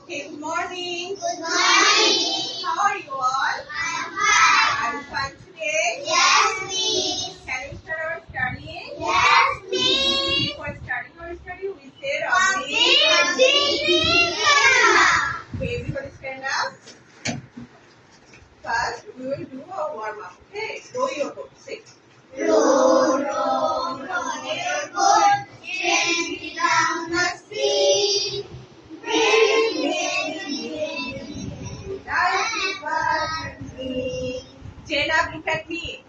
Okay, good morning. Good morning. How are you all? I am fine. Are you fine today? Yes, please. Can we start our studying? Yes, please. Before starting our study, we say Okay, everybody stand up. First, we will do a warm up. Okay, row your boat. Say. Row, row, row your boat gently down the stream. Jenna, look at me.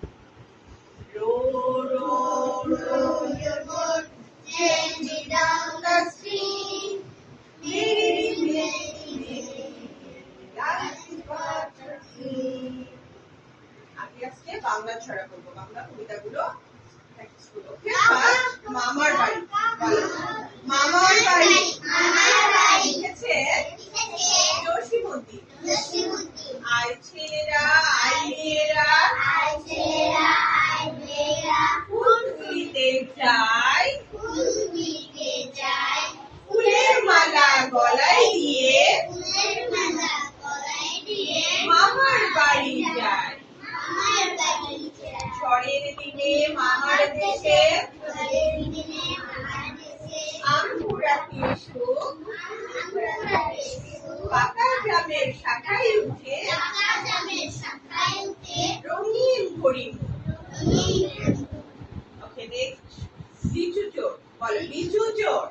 Row, row, Row your boat gently down the stream. আমি আজকে বাংলা ছড়া বলবো, বাংলা কবিতাগুলো practice করবো। মামার বাড়ি, মামার বাড়ি লিখেছে জসীমতী। আই ছেলেরা, আই মেয়েরা, ফুল তুলিতে যায়, ফুলের মালা গলায় দিয়ে মামার বাড়ি যায়। ঝড়ের দিনে মামার দেশে আম কুড়াতে সুখ, পাকা জামের শাখায় উঠে রঙিন হরিণ। ওকে, নেক্সট লিচু চোর, বলো লিচু চোর।